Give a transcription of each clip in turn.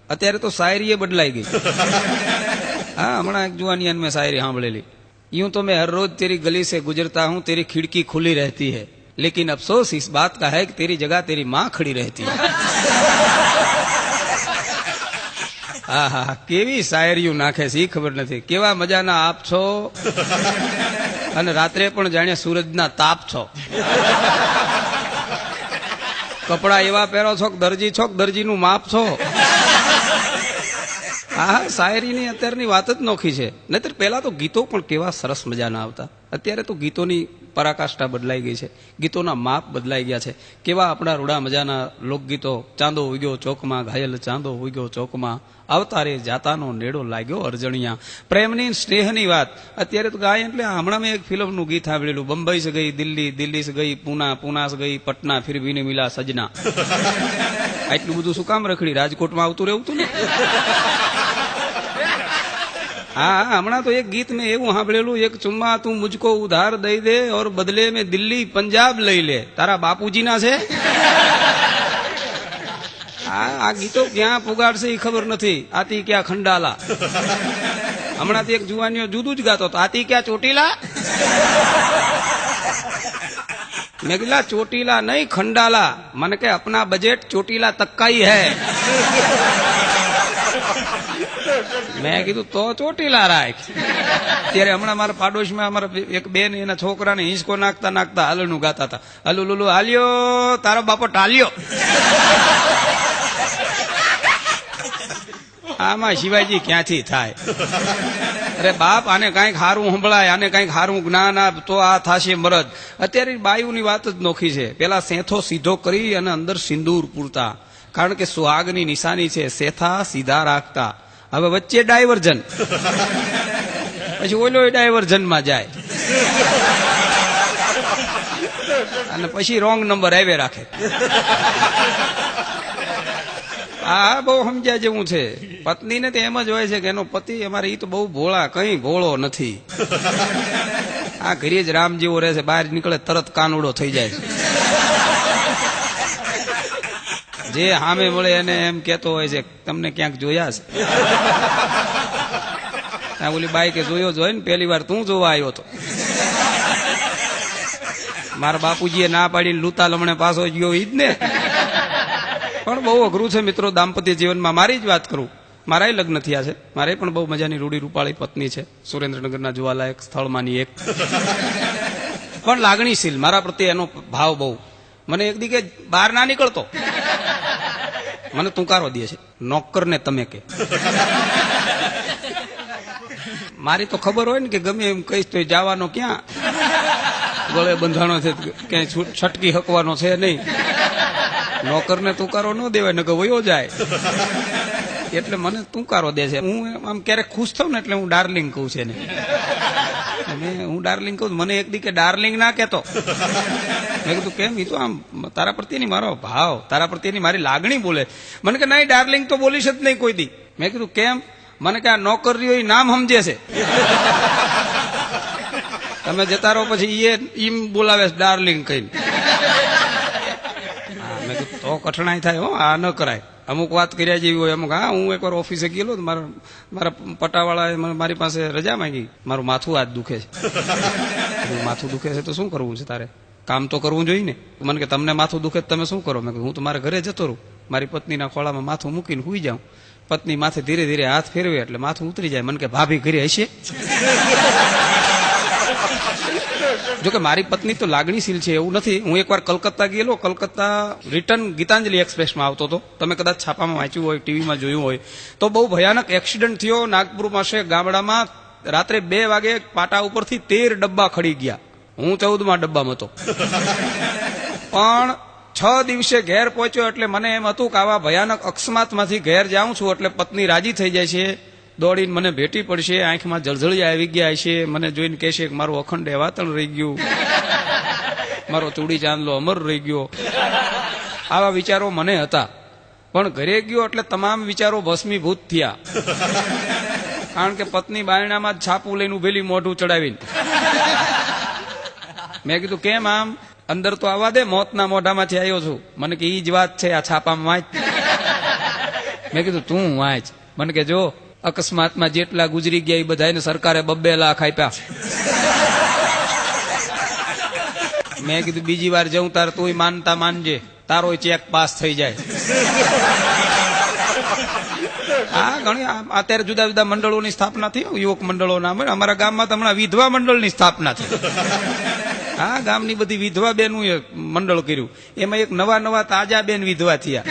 અત્યારે તો શાયરી બદલાઈ ગઈ. हाँ हमारा एक जुआनियन में शायरी सांभळेली, यूं तो मैं हर रोज तेरी गली से गुजरता हूँ, तेरी खिड़की खुली रहती है, लेकिन अफसोस इस बात का है कि तेरी जगह तेरी माँ खड़ी रहती है. હા હા કેવી શાયરીઓ નાખે છે એ ખબર નથી. કેવા મજાના આપ છો અને રાત્રે પણ જાણે સૂરજના તાપ છો. કપડા એવા પહેરો છો કે દરજીનું માપ છો. હા શાયરીની અત્યારની વાત જ નોખી છે. નહીતર પહેલા તો ગીતો પણ કેવા સરસ મજાના આવતા. અત્યારે તો ગીતોની પરાકાષ્ઠા બદલાઈ ગઈ છે, ગીતોના માપ બદલાઈ ગયા છે. કેવા આપણા રૂડા મજાના લોકગીતો. ચાંદો ઉગ્યો ચોકમાં, ઘાયલ ચાંદો ઉગ્યો ચોકમાં, અવતારે જાતાનો નેડો લાગ્યો અરજણિયા. પ્રેમની સ્નેહની વાત અત્યારે તો ગાય. એટલે હમણાં મેં એક ફિલ્મનું ગીત સાંભળેલું, બંબઈ સે ગઈ દિલ્હી, દિલ્હી સે ગઈ પૂના, પૂના સે ગઈ પટના, ફિર ભી ને મિલા સजना. આટલું બધું શું કામ રખડી? રાજકોટમાં આવતું રહેવું હતું ને. हाँ हमारा तो एक गीत में એવું સાંભળેલું, એક ચુમ્મા તું મુझको उधार दई दे और बदले में दिल्ली पंजाब લઈ લે. તારા બાપુજી ના છે. આ ગીતો ક્યાં પુગાડશે એ ખબર નથી. આતી ક્યાં ખંડાલા. હમણાંથી એક જુવાનીઓ જુદું જ ગાતો હતો, આતી ક્યાં ચોટીલા. મેં કીધું ચોટીલા નહીં ખંડાલા. મને કે अपना बजट ચોટીલા तक का ही है. મેં કીધું તો ચોટીલા રાખ. ત્યારે હમણાં મારા પાડોશમાં અમારા એક બેન એના છોકરાને હિંચકો નાખતા નાખતા હાલનું ગાતા હતા, હલુ લુલુ હાલ્યો તારો બાપો ટાલ્યો. આમાં શિવાજી ક્યાંથી થાય? અરે બાપ, આને કઈક હારું સંભળાય, આને કઈક હારું જ્ઞાન આપ તો આ થશે મરદ. અત્યારે બાયુની વાત જ નોખી છે. પેલા સેથો સીધો કરી અને અંદર સિંદૂર પૂરતા, કારણ કે સુહાગની નિશાની છે સેથા સીધા રાખતા. હવે વચ્ચે ડાયવર્જન, પછી ઓલો ડાયવર્જનમાં જાય અને પછી રોંગ નંબર આવે રાખે. હા બહુ સમજ્યા જેવું છે. પત્નીને તો એમ જ હોય છે કે એનો પતિ અમારે ઈ તો બહુ ભોળા, કઈ ભોળો નથી. આ ઘરે જ રામ જેવો રહે છે, બહાર નીકળે તરત કાનુડો થઈ જાય. જે સામે મળે એને એમ કેતો હોય છે તમને ક્યાંક જોયા છે. ઓલી બાઈ કે જોયો જ હોય ને, પહેલી વાર તું જોવા આવ્યો તો. મારા બાપુજીએ ના પાડીને લૂતા લમણે પાછો ગયો ઈ જ ને. પણ બહુ અઘરું છે મિત્રો દાંપત્ય જીવનમાં. મારી જ વાત કરું, મારા લગ્ન થયા છે. મારે પણ બહુ મજાની રૂડી રૂપાળી પત્ની છે, સુરેન્દ્રનગરના જોવાલાયક સ્થળમાંની એક. પણ લાગણીશીલ, મારા પ્રત્યે એનો ભાવ બહુ. મને એક દી કે બહાર ના નીકળતો, મને તુંકારો દે છે, નોકર ને તમે કે. મારી તો ખબર હોય ને કે ગમે એમ કહીશ તો જવાનો ક્યાં, ગળે બંધાણો છે, ક્યાંય છટકી હકવાનો છે નહીં. નોકર ને તુંકારો ન દેવાય ને કે વયો જાય. એટલે મને તુંકારો દે છે. હું આમ ક્યારેક ખુશ થાઉં ને એટલે હું ડાર્લિંગ કહું છે ને. હું ડાર્લિંગ કહું, મને એક દી કે ડાર્લિંગ ના કેતો. મેં કીધું કેમ? એ તો આમ તારા પ્રત્યેની મારો ભાવ, તારા પ્રત્યેની મારી લાગણી બોલે. મને કે નહીં ડાર્લિંગ તો બોલીશ જ નહીં કોઈ દી. મેં કીધું કેમ? મને કે આ નોકરીઓ નામ સમજે છે. તમે જતા રહો પછી એ ઈમ બોલાવે છે ડાર્લિંગ કહીને. મેં કીધું તો કઠણાઈ થાય હો, આ ન કરાય. અમુક વાત કર્યા જેવી હોય અમુક. હા હું એકવાર ઓફિસે ગયેલો, મારા પટાવાળાએ મારી પાસે રજા માંગી. મારું માથું આજ દુખે છે. માથું દુખે છે તો શું કરવું છે તારે? કામ તો કરવું જોઈએ ને. મને કે તમને માથું દુખે તમે શું કરો? મેં કીધું હું તો મારા ઘરે જતો રહું, મારી પત્નીના ખોળામાં માથું મૂકીને સુઈ જાઉં. પત્ની માથે ધીરે ધીરે હાથ ફેરવે એટલે માથું ઉતરી જાય. મને કે ભાભી ઘરે હશે? જોકે મારી પત્ની તો લાગણીશીલ છે એવું નથી. હું એકવાર કલકત્તા ગયેલો. કલકત્તા રિટર્ન ગીતાંજલિ એક્સપ્રેસમાં આવતો હતો. તમે કદાચ છાપામાં વાંચ્યું હોય, ટીવીમાં જોયું હોય તો. બહુ ભયાનક એક્સિડન્ટ થયો નાગપુર પાસે ગામડામાં. રાત્રે 2 વાગે પાટા ઉપરથી 13 ડબ્બા ખડી ગયા. હું 14મા ડબ્બામાં હતો. પણ 6 દિવસે ઘેર પહોંચ્યો એટલે મને એમ હતું કે આવા ભયાનક અકસ્માતમાંથી ઘેર જાઉં છું એટલે પત્ની રાજી થઈ જાય છે, દોડીને મને ભેટી પડશે, આંખમાં જળજળિયા આવી ગયા છે, મને જોઈને કહેશે કે મારું અખંડ એવાતણ રહી ગયું, મારો ચૂડી ચાંદલો અમર રહી ગયો. આવા વિચારો મને હતા. પણ ઘરે ગયો એટલે તમામ વિચારો ભસ્મીભૂત થયા. કારણ કે પત્ની બાયણામાં જ છાપું લઈને ઉભેલી મોઢું ચડાવીને. મેં કીધું કેમ આમ? અંદર તો આવવા દે, મોતના મોઢામાંથી આવ્યો છું. મને કે ઈ જ વાત છે આ છાપામાં. મેં કીધું તું વાંચ. મને કે જો અકસ્માતમાં જેટલા ગુજરી ગયા એ બધાને સરકારે 2 લાખ આપ્યા. મેં કીધું બીજી વાર જઉં તાર તું માનતા માનજે, તારો ચેક પાસ થઈ જાય. હા, ઘણી અત્યારે જુદા જુદા મંડળોની સ્થાપના થઈ, યુવક મંડળોના. અમારા ગામમાં તો હમણાં વિધવા મંડળની સ્થાપના થઈ. હા, ગામની બધી વિધવા બેનું મંડળ કર્યું. એમાં એક નવા તાજા બેન વિધવા થયા.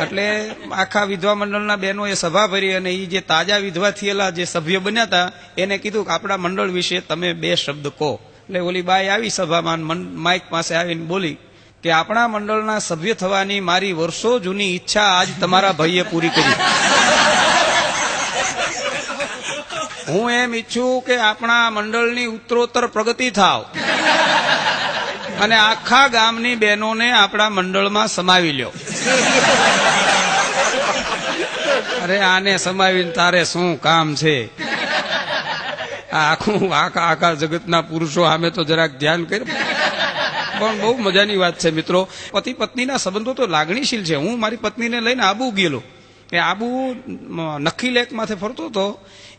એટલે આખા વિધવા મંડળના બહેનોએ સભા ભરી અને એ જે તાજા વિધવા થયેલા જે સભ્ય બન્યા હતા એને કીધું કે આપણા મંડળ વિશે તમે 2 શબ્દ કહો. એટલે ઓલી બાઈ આવી સભામાં, માઇક પાસે આવીને બોલી કે આપણા મંડળના સભ્ય થવાની મારી વર્ષો જૂની ઈચ્છા આજ તમારા ભાઈએ પૂરી કરી. હું એમ ઈચ્છું કે આપણા મંડળની ઉત્તરોત્તર પ્રગતિ થાવ અને આખા ગામની બહેનોને આપણા મંડળમાં સમાવી લ્યો. અરે આને સમાવીને તારે શું કામ છે? આખા જગતના પુરુષો સામે તો જરાક ધ્યાન કર્યું. પણ બહુ મજાની વાત છે મિત્રો. પતિ પત્નીના સંબંધો તો લાગણીશીલ છે. હું મારી પત્નીને લઈને આબુ ગયેલો. એ આબુ નખી લેક માંથી ફરતો હતો.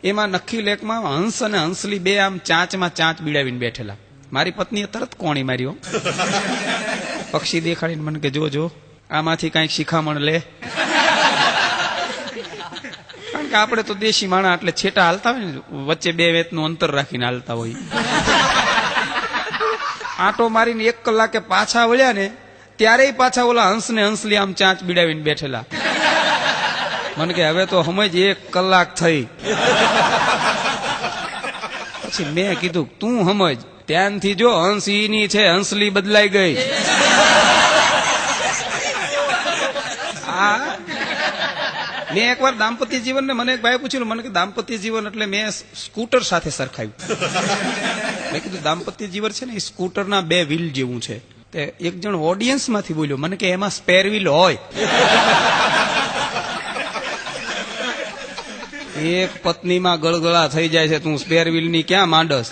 એમાં નખી લેકમાં હંસ અને હંસલી 2 આમ ચાંચમાં ચાંચ બીડાવીને બેઠેલા. મારી પત્નીએ તરત કોણી માર્યો. પક્ષી દેખાડીને મને કે જો આમાંથી કઈક શિખામણ લે. કારણ કે આપણે તો દેશી માણા એટલે છેટા હાલતા હોય ને, વચ્ચે 2 વેતનું અંતર રાખીને હાલતા હોય. આંટો મારીને 1 કલાકે પાછા વળ્યા ને ત્યારે પાછા ઓલા હંસ ને હંસલી આમ ચાંચ બીડાવીને બેઠેલા. મને કે હવે તો સમજ 1 કલાક થઈ. પછી મેં કીધું તું સમજ, ત્યાંથી જો હંસ ઈની છે, હંસલી બદલાઈ ગઈ. હા, મેં એકવાર દાંપત્ય જીવન ને મને એક ભાઈ પૂછ્યું, મને કે દાંપત્ય જીવન એટલે મેં સ્કૂટર સાથે સરખાવ્યું. મેં કીધું દાંપત્ય જીવન છે ને એ સ્કૂટરના 2 વ્હીલ જેવું છે. તે એક જણ ઓડિયન્સ માંથી બોલ્યો, મને કે એમાં સ્પેર વ્હીલ હોય. એક પત્નીમાં ગળગળા થઈ જાય છે, તું સ્પેર વ્હીલ ની ક્યાં માંડસ?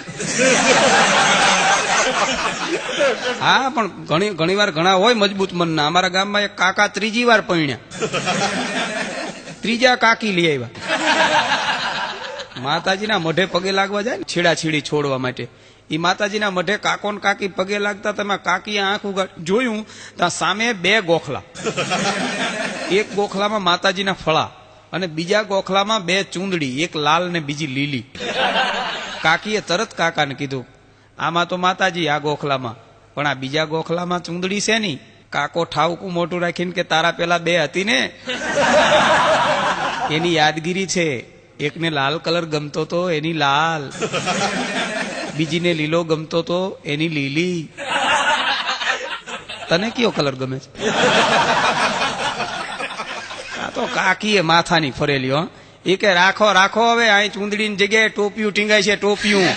હા, પણ ઘણી વાર ઘણા હોય મજબૂત મનના. અમારા ગામમાં એક કાકા 3જી વાર પરણ્યા, 3જા કાકી લઈ આવ્યા. માતાજીના મઢે પગે લાગવા જાય ને છેડાછીડી છોડવા માટે, એ માતાજીના મઢે કાકો ને કાકી પગે લાગતા. તમે કાકીએ આંખ ઉગાડ જોયું ત્યાં સામે 2 ગોખલા. એક ગોખલામાં માતાજીના ફળા અને બીજા ગોખલામાં 2 ચૂંદડી, એક લાલ ને બીજી લીલી. કાકીએ તરત કાકાને કીધું આમાં તો માતાજી આ ગોખલામાં, પણ આ બીજા ગોખલામાં ચૂંદડી છે ની. કાકો ઠાવકું મોટું રાખીને કે તારા પેલા 2 હતી ને એની યાદગીરી છે. એકને લાલ કલર ગમતો તો એની લાલ, બીજીને લીલો ગમતો તો એની લીલી. તને કયો કલર ગમે છે? આ તો કાકીએ માથાની ફરેલી. હો, એ કે રાખો હવે અહીં ચૂંદડીની જગ્યાએ ટોપિયું ટીંગાય છે, ટોપિયું.